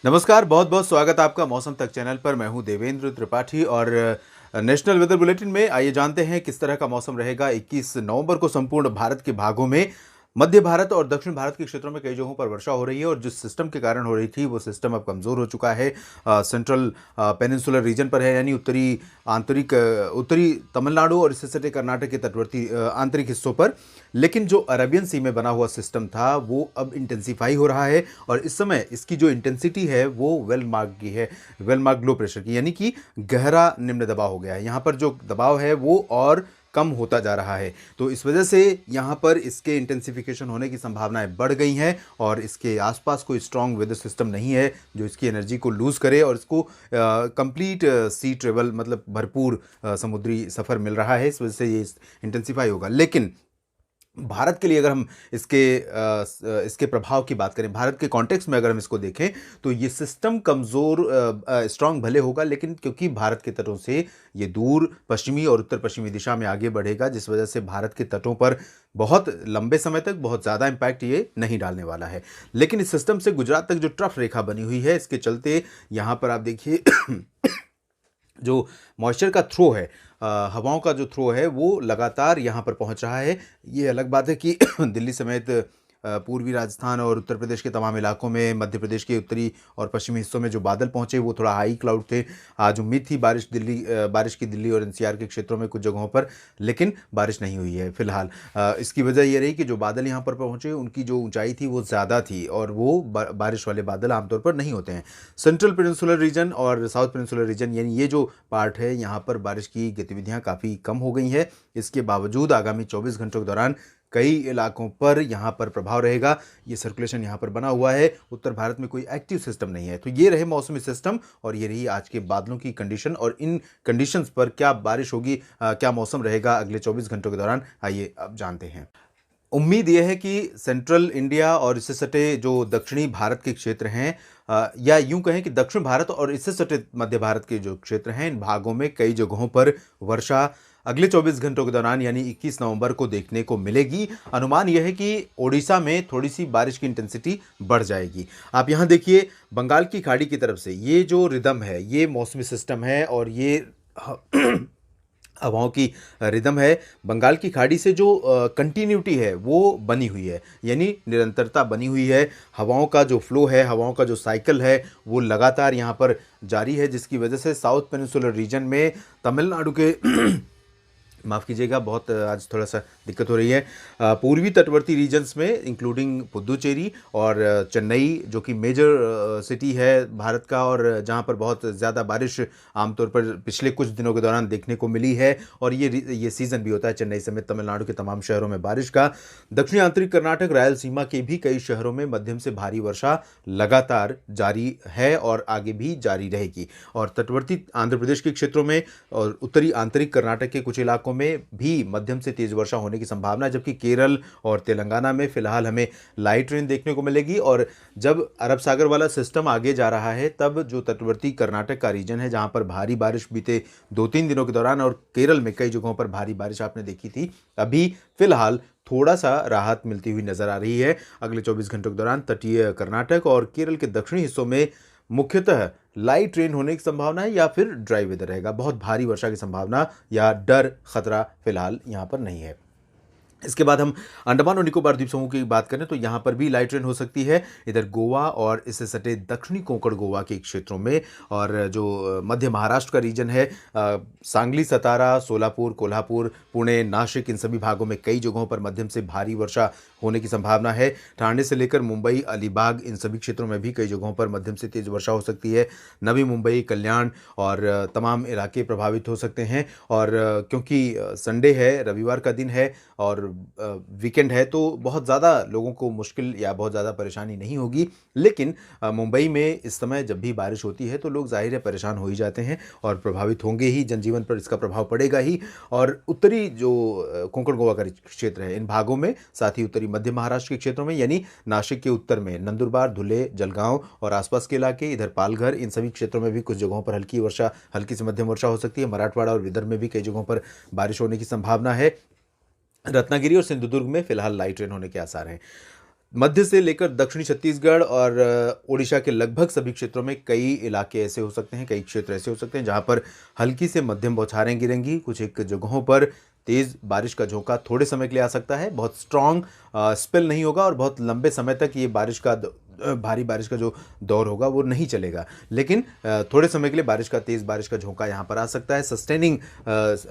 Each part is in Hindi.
नमस्कार, बहुत बहुत स्वागत आपका मौसम तक चैनल पर। मैं हूं देवेंद्र त्रिपाठी और नेशनल वेदर बुलेटिन में आइए जानते हैं किस तरह का मौसम रहेगा 21 नवंबर को संपूर्ण भारत के भागों में। मध्य भारत और दक्षिण भारत के क्षेत्रों में कई जगहों पर वर्षा हो रही है और जिस सिस्टम के कारण हो रही थी वो सिस्टम अब कमज़ोर हो चुका है। सेंट्रल पेनिनसुलर रीजन पर है, यानी उत्तरी तमिलनाडु और इससे सटे कर्नाटक के तटवर्ती आंतरिक हिस्सों पर। लेकिन जो अरेबियन सी में बना हुआ सिस्टम था वो अब इंटेंसीफाई हो रहा है और इस समय इसकी जो इंटेंसिटी है वो वेल मार्क की है, वेल मार्क लो प्रेशर की, यानी कि गहरा निम्न दबाव हो गया है। यहाँ पर जो दबाव है वो और कम होता जा रहा है, तो इस वजह से यहाँ पर इसके इंटेंसिफिकेशन होने की संभावनाएं बढ़ गई हैं और इसके आसपास कोई स्ट्रॉन्ग वेदर सिस्टम नहीं है जो इसकी एनर्जी को लूज़ करे और इसको कंप्लीट सी ट्रेवल, मतलब भरपूर समुद्री सफ़र मिल रहा है। इस वजह से ये इंटेंसिफाई होगा। लेकिन भारत के लिए अगर हम इसके प्रभाव की बात करें, भारत के कॉन्टेक्स्ट में अगर हम इसको देखें, तो ये सिस्टम कमज़ोर स्ट्रांग भले होगा, लेकिन क्योंकि भारत के तटों से ये दूर पश्चिमी और उत्तर पश्चिमी दिशा में आगे बढ़ेगा, जिस वजह से भारत के तटों पर बहुत लंबे समय तक बहुत ज़्यादा इम्पैक्ट ये नहीं डालने वाला है। लेकिन इस सिस्टम से गुजरात तक जो ट्रफ रेखा बनी हुई है, इसके चलते यहाँ पर आप देखिए जो मॉइस्चर का थ्रो है, हवाओं का जो थ्रो है वो लगातार यहाँ पर पहुँच रहा है। ये अलग बात है कि दिल्ली समेत पूर्वी राजस्थान और उत्तर प्रदेश के तमाम इलाकों में, मध्य प्रदेश के उत्तरी और पश्चिमी हिस्सों में जो बादल पहुँचे वो थोड़ा हाई क्लाउड थे। आज उम्मीद थी बारिश की दिल्ली और एनसीआर के क्षेत्रों में कुछ जगहों पर, लेकिन बारिश नहीं हुई है फिलहाल। इसकी वजह ये रही कि जो बादल यहाँ पर पहुँचे उनकी जो ऊंचाई थी वो ज़्यादा थी और वो बारिश वाले बादल आमतौर पर नहीं होते हैं। सेंट्रल पेनिनसुलर रीजन और साउथ पेनिनसुलर रीजन, यानी ये जो पार्ट है, यहाँ पर बारिश की गतिविधियाँ काफ़ी कम हो गई हैं। इसके बावजूद आगामी 24 घंटों के दौरान कई इलाकों पर यहाँ पर प्रभाव रहेगा। ये सर्कुलेशन यहाँ पर बना हुआ है। उत्तर भारत में कोई एक्टिव सिस्टम नहीं है। तो ये रहे मौसमी सिस्टम और ये रही आज के बादलों की कंडीशन, और इन कंडीशंस पर क्या बारिश होगी, क्या मौसम रहेगा अगले 24 घंटों के दौरान, आइए अब जानते हैं। उम्मीद यह है कि सेंट्रल इंडिया और इससे सटे जो दक्षिणी भारत के क्षेत्र हैं, या यूं कहें कि दक्षिण भारत और इससे सटे मध्य भारत के जो क्षेत्र हैं, इन भागों में कई जगहों पर वर्षा अगले 24 घंटों के दौरान यानी 21 नवंबर को देखने को मिलेगी। अनुमान यह है कि ओडिशा में थोड़ी सी बारिश की इंटेंसिटी बढ़ जाएगी। आप यहाँ देखिए, बंगाल की खाड़ी की तरफ से ये जो रिदम है, ये मौसमी सिस्टम है और ये हवाओं की रिदम है। बंगाल की खाड़ी से जो कंटिन्यूटी है वो बनी हुई है, यानी निरंतरता बनी हुई है। हवाओं का जो फ्लो है, हवाओं का जो साइकिल है वो लगातार यहाँ पर जारी है, जिसकी वजह से साउथ पेनिनसुलर रीजन में तमिलनाडु के माफ़ कीजिएगा, बहुत आज थोड़ा सा दिक्कत हो रही है। पूर्वी तटवर्ती रीजन्स में इंक्लूडिंग पुदुचेरी और चेन्नई, जो कि मेजर सिटी है भारत का और जहां पर बहुत ज़्यादा बारिश आमतौर पर पिछले कुछ दिनों के दौरान देखने को मिली है, और ये सीज़न भी होता है चेन्नई समेत तमिलनाडु के तमाम शहरों में बारिश का। दक्षिणी आंतरिक कर्नाटक, रायलसीमा के भी कई शहरों में मध्यम से भारी वर्षा लगातार जारी है और आगे भी जारी रहेगी। और तटवर्ती आंध्र प्रदेश के क्षेत्रों में और उत्तरी आंतरिक कर्नाटक के कुछ इलाकों में भी मध्यम से तेज वर्षा होने की संभावना है, जबकि केरल और तेलंगाना में फिलहाल हमें लाइट रेन देखने को मिलेगी। और जब अरब सागर वाला सिस्टम आगे जा रहा है, तब जो तटवर्ती कर्नाटक का रीजन है, जहां पर भारी बारिश बीते 2-3 दिनों के दौरान और केरल में कई जगहों पर भारी बारिश आपने देखी थी, अभी फिलहाल थोड़ा सा राहत मिलती हुई नजर आ रही है। अगले 24 घंटों के दौरान तटीय कर्नाटक और केरल के दक्षिणी हिस्सों में मुख्यतः लाइट रेन होने की संभावना है या फिर ड्राई वेदर रहेगा। बहुत भारी वर्षा की संभावना या डर, खतरा फिलहाल यहाँ पर नहीं है। इसके बाद हम अंडमान और निकोबार द्वीप समूह की बात करें तो यहाँ पर भी लाइट रेन हो सकती है, इधर गोवा और इससे सटे दक्षिणी कोंकण गोवा के क्षेत्रों में। और जो मध्य महाराष्ट्र का रीजन है, सांगली, सतारा, सोलापुर, कोल्हापुर, पुणे, नासिक, इन सभी भागों में कई जगहों पर मध्यम से भारी वर्षा होने की संभावना है। ठाणे से लेकर मुंबई, अलीबाग, इन सभी क्षेत्रों में भी कई जगहों पर मध्यम से तेज वर्षा हो सकती है। नवी मुंबई, कल्याण और तमाम इलाके प्रभावित हो सकते हैं। और क्योंकि संडे है, रविवार का दिन है और वीकेंड है, तो बहुत ज़्यादा लोगों को मुश्किल या बहुत ज़्यादा परेशानी नहीं होगी। लेकिन मुंबई में इस समय जब भी बारिश होती है तो लोग जाहिर है परेशान हो ही जाते हैं और प्रभावित होंगे ही, जनजीवन पर इसका प्रभाव पड़ेगा ही। और उत्तरी जो कोंकण गोवा का क्षेत्र है, इन भागों में, साथ ही उत्तरी मध्य महाराष्ट्र के क्षेत्रों में, यानी नासिक के उत्तर में नंदुरबार, धुले, जलगांव और आसपास के इलाके, इधर पालघर, इन सभी क्षेत्रों में भी कुछ जगहों पर हल्की से मध्यम वर्षा हो सकती है। मराठवाड़ा और विदर्भ में भी कई जगहों पर बारिश होने की संभावना है। रत्नागिरी और सिंधुदुर्ग में फिलहाल लाइट रेन होने के आसार हैं। मध्य से लेकर दक्षिणी छत्तीसगढ़ और उड़ीसा के लगभग सभी क्षेत्रों में कई इलाके ऐसे हो सकते हैं, कई क्षेत्र ऐसे हो सकते हैं जहां पर हल्की से मध्यम बौछारें गिरेंगी। कुछ एक जगहों पर तेज़ बारिश का झोंका थोड़े समय के लिए आ सकता है। बहुत स्ट्रॉन्ग स्पेल नहीं होगा और बहुत लंबे समय तक ये भारी बारिश का जो दौर होगा वो नहीं चलेगा, लेकिन थोड़े समय के लिए तेज़ बारिश का झोंका यहाँ पर आ सकता है। सस्टेनिंग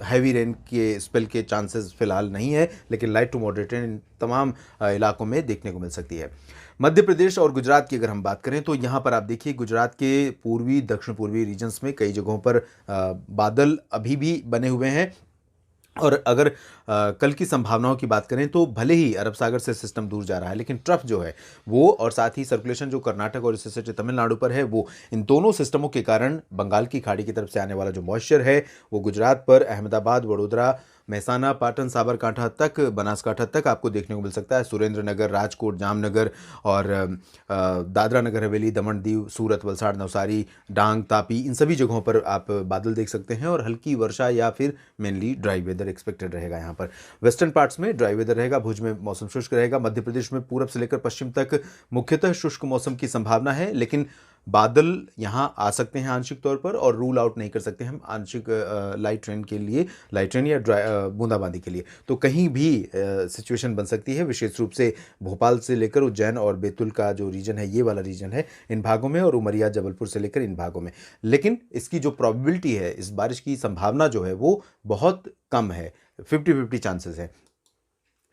हैवी रेन के स्पेल के चांसेस फिलहाल नहीं है, लेकिन लाइट टू मॉडरेट रेन इन तमाम इलाकों में देखने को मिल सकती है। मध्य प्रदेश और गुजरात की अगर हम बात करें तो यहाँ पर आप देखिए गुजरात के पूर्वी दक्षिण पूर्वी रीजन्स में कई जगहों पर बादल अभी भी बने हुए हैं। और अगर कल की संभावनाओं की बात करें तो भले ही अरब सागर से सिस्टम दूर जा रहा है, लेकिन ट्रफ जो है वो और साथ ही सर्कुलेशन जो कर्नाटक और इससे सटे तमिलनाडु पर है, वो इन दोनों सिस्टमों के कारण बंगाल की खाड़ी की तरफ से आने वाला जो मॉइस्चर है वो गुजरात पर, अहमदाबाद, वडोदरा, महसाना, पाटन, साबरकांठा तक, बनासकांठा तक आपको देखने को मिल सकता है। सुरेंद्रनगर, राजकोट, जामनगर और दादरा नगर हवेली, दमन दीव, सूरत, वलसाड़, नवसारी, डांग, तापी, इन सभी जगहों पर आप बादल देख सकते हैं और हल्की वर्षा या फिर मेनली ड्राई वेदर एक्सपेक्टेड रहेगा। यहाँ पर वेस्टर्न पार्ट्स में ड्राई वेदर रहेगा, भुज में मौसम शुष्क रहेगा। मध्य प्रदेश में पूरब से लेकर पश्चिम तक मुख्यतः शुष्क मौसम की संभावना है, लेकिन बादल यहाँ आ सकते हैं आंशिक तौर पर और रूल आउट नहीं कर सकते हम आंशिक लाइट रेन के लिए, लाइट रेन या बूंदाबांदी के लिए। तो कहीं भी सिचुएशन बन सकती है, विशेष रूप से भोपाल से लेकर उज्जैन और बैतूल का जो रीजन है, ये वाला रीजन है, इन भागों में, और उमरिया, जबलपुर से लेकर इन भागों में। लेकिन इसकी जो प्रोबेबिलिटी है, इस बारिश की संभावना जो है वो बहुत कम है, 50-50 चांसेस है।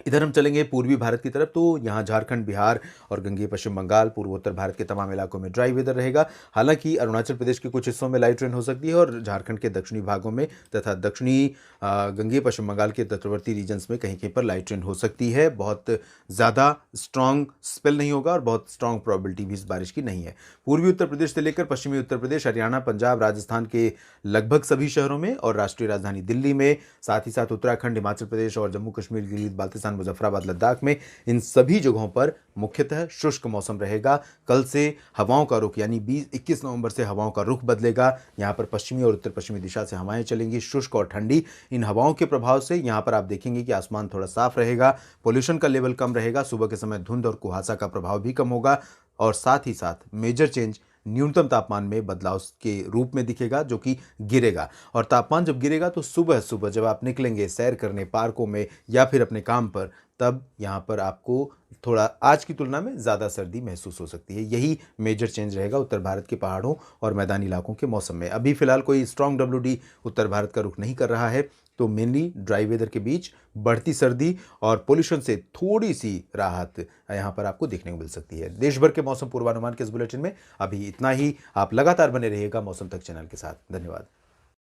इधर हम चलेंगे पूर्वी भारत की तरफ, तो यहाँ झारखंड, बिहार और गंगेय पश्चिम बंगाल, पूर्वोत्तर भारत के तमाम इलाकों में ड्राई वेदर रहेगा। हालांकि अरुणाचल प्रदेश के कुछ हिस्सों में लाइट रेन हो सकती है और झारखंड के दक्षिणी भागों में तथा दक्षिणी गंगेय पश्चिम बंगाल के तटवर्ती रीजन्स में कहीं कहीं पर लाइट रेन हो सकती है। बहुत ज़्यादा स्ट्रॉन्ग स्पेल नहीं होगा और बहुत स्ट्रॉन्ग प्रोबेबिलिटी भी इस बारिश की नहीं है। पूर्वी उत्तर प्रदेश से लेकर पश्चिमी उत्तर प्रदेश, हरियाणा, पंजाब, राजस्थान के लगभग सभी शहरों में और राष्ट्रीय राजधानी दिल्ली में, साथ ही साथ उत्तराखंड, हिमाचल प्रदेश और जम्मू कश्मीर, गिलगित बाल्टिस्तान, मुजफ्फराबाद, लद्दाख में, इन सभी जगहों पर मुख्यतः शुष्क मौसम रहेगा। कल से हवाओं का रुख यानी 21 नवंबर से हवाओं का रुख बदलेगा। यहाँ पर पश्चिमी और उत्तर पश्चिमी दिशा से हवाएं चलेंगी, शुष्क और ठंडी। इन हवाओं के प्रभाव से यहाँ पर आप देखेंगे कि आसमान थोड़ा साफ रहेगा, पोल्यूशन का लेवल कम रहेगा, सुबह के समय धुंध और कुहासा का प्रभाव भी कम होगा और साथ ही साथ मेजर चेंज न्यूनतम तापमान में बदलाव के रूप में दिखेगा, जो कि गिरेगा। और तापमान जब गिरेगा तो सुबह सुबह जब आप निकलेंगे सैर करने पार्कों में या फिर अपने काम पर, तब यहाँ पर आपको थोड़ा आज की तुलना में ज़्यादा सर्दी महसूस हो सकती है। यही मेजर चेंज रहेगा उत्तर भारत के पहाड़ों और मैदानी इलाकों के मौसम में। अभी फिलहाल कोई स्ट्रॉन्ग WD उत्तर भारत का रुख नहीं कर रहा है, तो मेनली ड्राई वेदर के बीच बढ़ती सर्दी और पोल्यूशन से थोड़ी सी राहत यहाँ पर आपको देखने को मिल सकती है। देश भर के मौसम पूर्वानुमान के इस बुलेटिन में अभी इतना ही। आप लगातार बने रहिएगा मौसम तक चैनल के साथ। धन्यवाद।